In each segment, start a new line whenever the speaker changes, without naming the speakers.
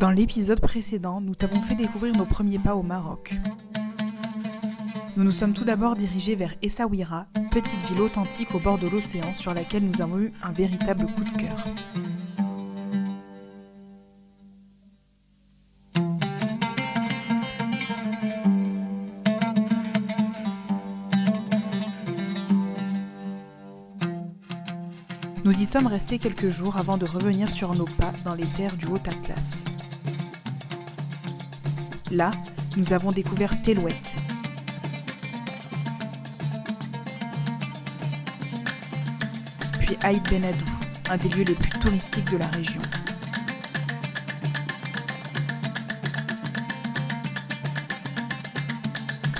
Dans l'épisode précédent, nous t'avons fait découvrir nos premiers pas au Maroc. Nous nous sommes tout d'abord dirigés vers Essaouira, petite ville authentique au bord de l'océan sur laquelle nous avons eu un véritable coup de cœur. Nous y sommes restés quelques jours avant de revenir sur nos pas dans les terres du Haut-Atlas. Là, nous avons découvert Tellouet. Puis Aït Ben Haddou, un des lieux les plus touristiques de la région.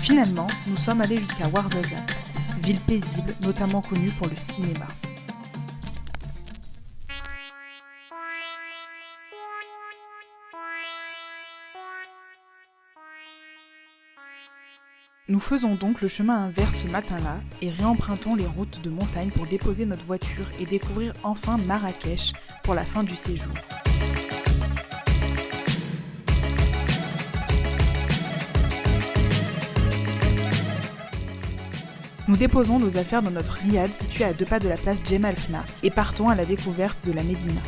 Finalement, nous sommes allés jusqu'à Ouarzazate, ville paisible notamment connue pour le cinéma. Nous faisons donc le chemin inverse ce matin-là et réempruntons les routes de montagne pour déposer notre voiture et découvrir enfin Marrakech pour la fin du séjour. Nous déposons nos affaires dans notre riad situé à 2 pas de la place Jemaa el-Fna et partons à la découverte de la Médina.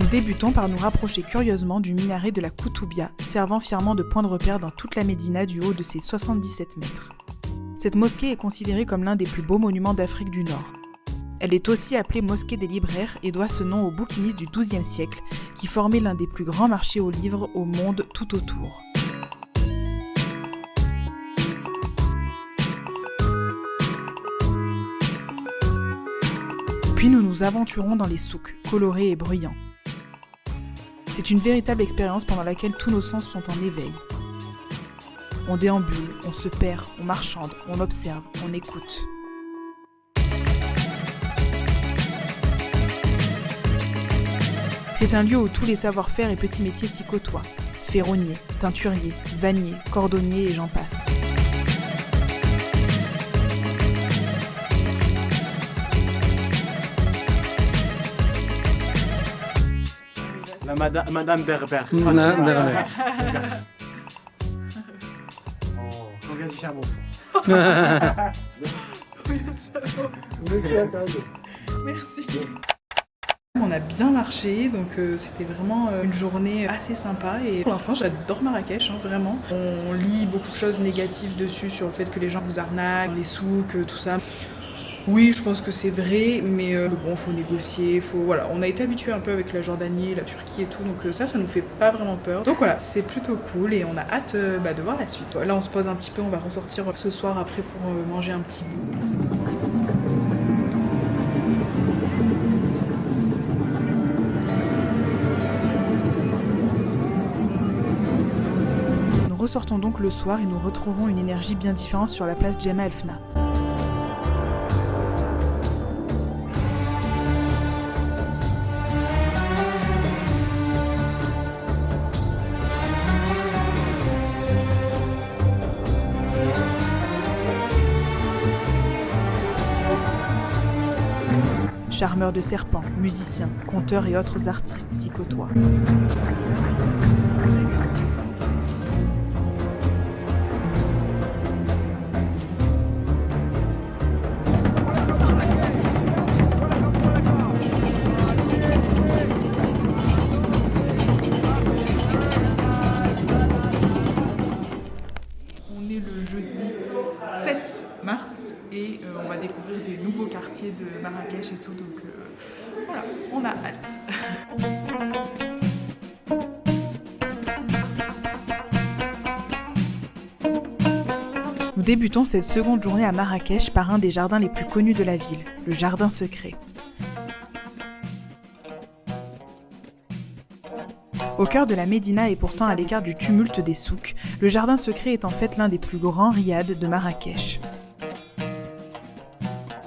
Nous débutons par nous rapprocher curieusement du minaret de la Koutoubia, servant fièrement de point de repère dans toute la Médina du haut de ses 77 mètres. Cette mosquée est considérée comme l'un des plus beaux monuments d'Afrique du Nord. Elle est aussi appelée mosquée des libraires et doit ce nom aux bouquinistes du XIIe siècle, qui formaient l'un des plus grands marchés aux livres au monde tout autour. Puis nous nous aventurons dans les souks, colorés et bruyants. C'est une véritable expérience pendant laquelle tous nos sens sont en éveil. On déambule, on se perd, on marchande, on observe, on écoute. C'est un lieu où tous les savoir-faire et petits métiers s'y côtoient. Ferronniers, teinturiers, vanniers, cordonniers et j'en passe.
Madame Berber.
Madame Berber.
On vient du charbon.
Merci. On a bien marché, donc c'était vraiment une journée assez sympa et pour l'instant j'adore Marrakech, vraiment. On lit beaucoup de choses négatives dessus sur le fait que les gens vous arnaquent, les souks, tout ça. Oui, je pense que c'est vrai, mais bon, faut négocier, voilà. On a été habitué un peu avec la Jordanie, la Turquie et tout, donc ça nous fait pas vraiment peur. Donc voilà, c'est plutôt cool et on a hâte de voir la suite. Là, on se pose un petit peu, on va ressortir ce soir après pour manger un petit bout. Nous ressortons donc le soir et nous retrouvons une énergie bien différente sur la place Jemaa el-Fna. Charmeurs de serpents, musiciens, conteurs et autres artistes s'y côtoient. On est le jeudi 7 mars et on va découvrir des nouveaux quartiers de Marrakech et tout, donc voilà, on a hâte. Nous débutons cette seconde journée à Marrakech par un des jardins les plus connus de la ville, le Jardin Secret. Au cœur de la Médina et pourtant à l'écart du tumulte des souks, le Jardin Secret est en fait l'un des plus grands riads de Marrakech.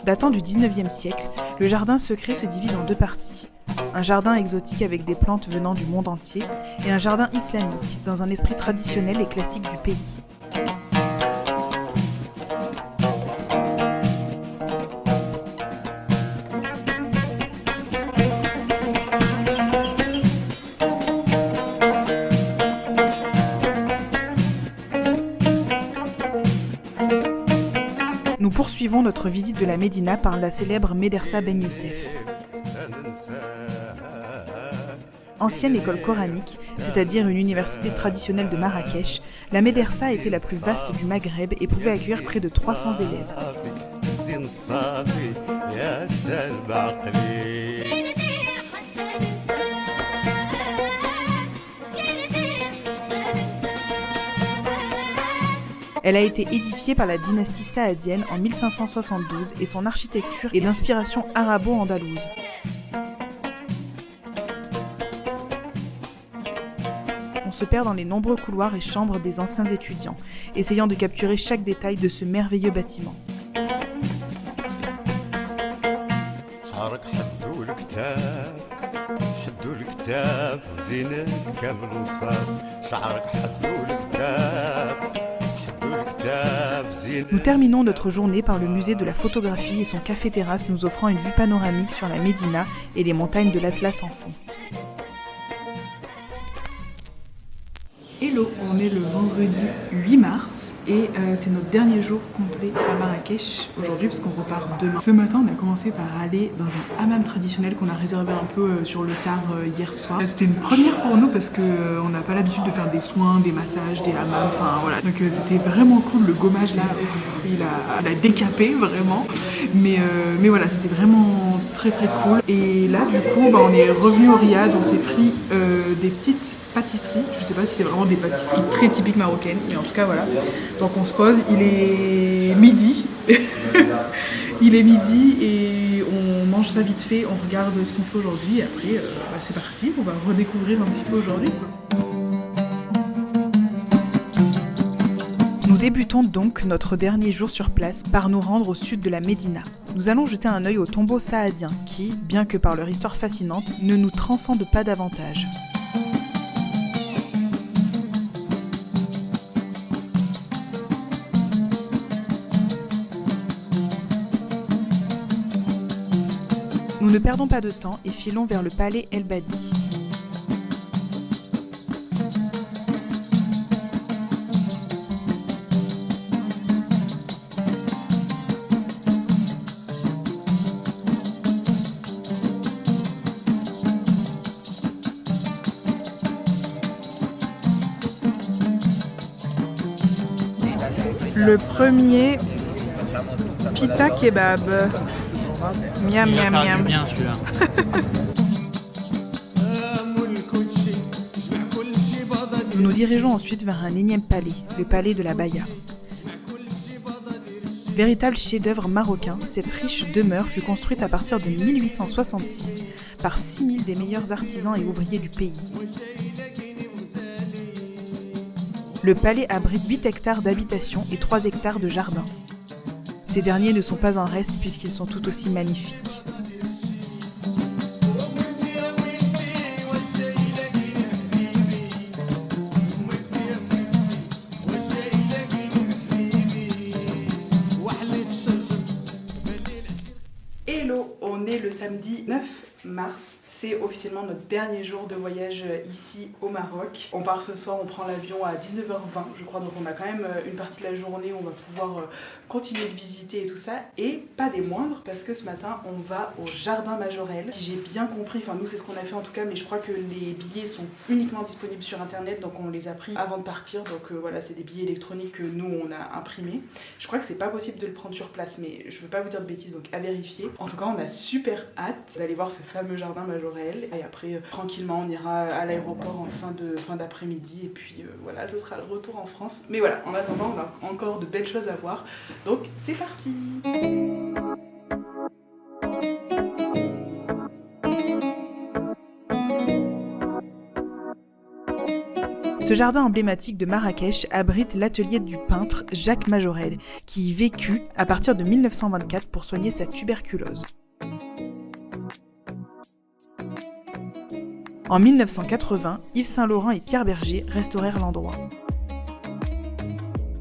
Datant du 19e siècle, le Jardin Secret se divise en 2 parties. Un jardin exotique avec des plantes venant du monde entier et un jardin islamique, dans un esprit traditionnel et classique du pays. Nous poursuivons notre visite de la Médina par la célèbre Médersa Ben Youssef. Ancienne école coranique, c'est-à-dire une université traditionnelle de Marrakech, la Médersa était la plus vaste du Maghreb et pouvait accueillir près de 300 élèves. Elle a été édifiée par la dynastie saadienne en 1572 et son architecture est d'inspiration arabo-andalouse. On se perd dans les nombreux couloirs et chambres des anciens étudiants, essayant de capturer chaque détail de ce merveilleux bâtiment. Nous terminons notre journée par le musée de la photographie et son café-terrasse nous offrant une vue panoramique sur la Médina et les montagnes de l'Atlas en fond. Hello, on est le vendredi 8 mars et c'est notre dernier jour complet à Marrakech aujourd'hui parce qu'on repart demain. Ce matin, on a commencé par aller dans un hammam traditionnel qu'on a réservé un peu sur le tard hier soir. C'était une première pour nous parce qu'on n'a pas l'habitude de faire des soins, des massages, des hammams, enfin voilà. Donc c'était vraiment cool, le gommage là, il a décapé vraiment. Mais voilà, c'était vraiment très très cool. Et là du coup, on est revenu au riad, on s'est pris des petites pâtisseries. Je sais pas si c'est vraiment des pâtisseries très typiques marocaines, mais en tout cas voilà. Donc on se pose, il est midi. Il est midi et on mange ça vite fait, on regarde ce qu'on fait aujourd'hui et après c'est parti, on va redécouvrir un petit peu aujourd'hui. Nous débutons donc notre dernier jour sur place par nous rendre au sud de la Médina. Nous allons jeter un œil aux tombeaux saadiens qui, bien que par leur histoire fascinante, ne nous transcendent pas davantage. Nous ne perdons pas de temps et filons vers le palais El Badi. Le premier pita kebab. Miam miam miam.
Bien celui-là.
Nous nous dirigeons ensuite vers un énième palais, le palais de la Baya. Véritable chef-d'œuvre marocain, cette riche demeure fut construite à partir de 1866 par 6000 des meilleurs artisans et ouvriers du pays. Le palais abrite 8 hectares d'habitation et 3 hectares de jardin. Ces derniers ne sont pas un reste puisqu'ils sont tout aussi magnifiques. Hello, on est le samedi 9 mars. C'est officiellement notre dernier jour de voyage ici au Maroc. On part ce soir, on prend l'avion à 19h20 je crois, donc on a quand même une partie de la journée où on va pouvoir continuer de visiter et tout ça. Et pas des moindres parce que ce matin on va au Jardin Majorelle. Si j'ai bien compris, enfin nous c'est ce qu'on a fait en tout cas, mais je crois que les billets sont uniquement disponibles sur internet, donc on les a pris avant de partir. Donc voilà, c'est des billets électroniques que nous on a imprimés. Je crois que c'est pas possible de le prendre sur place, mais je veux pas vous dire de bêtises, donc à vérifier. En tout cas on a super hâte d'aller voir ce fameux Jardin Majorelle. Et après, tranquillement, on ira à l'aéroport en fin d'après-midi. Et puis voilà, ce sera le retour en France. Mais voilà, en attendant, on a encore de belles choses à voir. Donc, c'est parti! Ce jardin emblématique de Marrakech abrite l'atelier du peintre Jacques Majorelle, qui y vécut à partir de 1924 pour soigner sa tuberculose. En 1980, Yves Saint-Laurent et Pierre Berger restaurèrent l'endroit.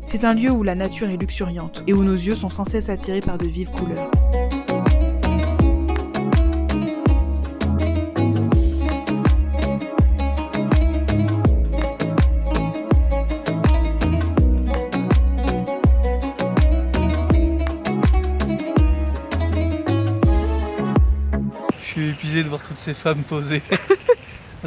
C'est un lieu où la nature est luxuriante et où nos yeux sont sans cesse attirés par de vives couleurs.
stylé de voir toutes ces femmes posées.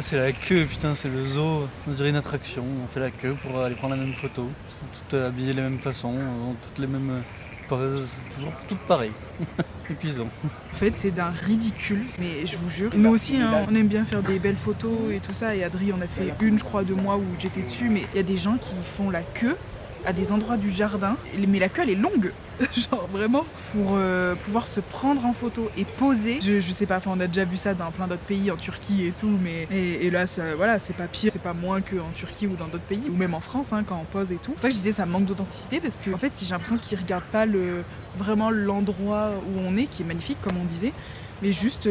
C'est la queue, putain, c'est le zoo. On dirait une attraction. On fait la queue pour aller prendre la même photo. Elles sont toutes habillées de la même façon, ont toutes les mêmes poses, c'est toujours toutes pareilles. Épuisant.
En fait, c'est d'un ridicule, mais je vous jure. Nous aussi, hein, on aime bien faire des belles photos et tout ça. Et Adri, on a fait une, je crois, de moi où j'étais dessus. Mais il y a des gens qui font la queue à des endroits du jardin. Mais la queue, elle est longue. Genre vraiment, pour pouvoir se prendre en photo et poser. Je sais pas, enfin, on a déjà vu ça dans plein d'autres pays, en Turquie et tout. Mais et là, ça, voilà, c'est pas pire, c'est pas moins qu'en Turquie ou dans d'autres pays. Ou même en France, hein, quand on pose et tout. C'est pour ça que je disais, ça manque d'authenticité. Parce que, en fait, j'ai l'impression qu'ils regardent pas vraiment l'endroit où on est, qui est magnifique, comme on disait. Mais juste,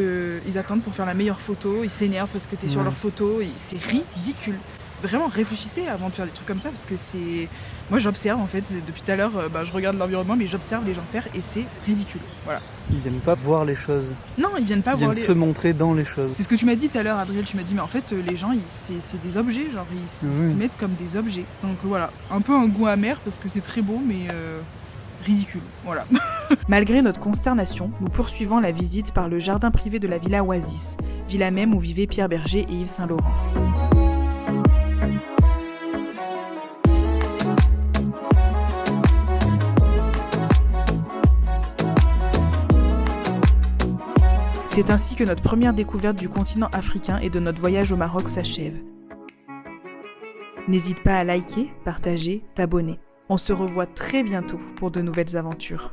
ils attendent pour faire la meilleure photo, ils s'énervent parce que t'es sur leur photo, et c'est ridicule. Vraiment, réfléchissez avant de faire des trucs comme ça, parce que c'est... Moi, j'observe, en fait, depuis tout à l'heure, je regarde l'environnement, mais j'observe les gens faire, et c'est ridicule, voilà.
Ils viennent pas voir les choses.
Non, ils viennent pas
Ils viennent se montrer dans les choses.
C'est ce que tu m'as dit tout à l'heure, Adriel, tu m'as dit, mais en fait, les gens, c'est des objets, genre, ils se mettent comme des objets. Donc voilà, un peu un goût amer, parce que c'est très beau, mais... ridicule, voilà. Malgré notre consternation, nous poursuivons la visite par le jardin privé de la Villa Oasis, villa même où vivaient Pierre Berger et Yves Saint-Laurent. C'est ainsi que notre première découverte du continent africain et de notre voyage au Maroc s'achève. N'hésite pas à liker, partager, t'abonner. On se revoit très bientôt pour de nouvelles aventures.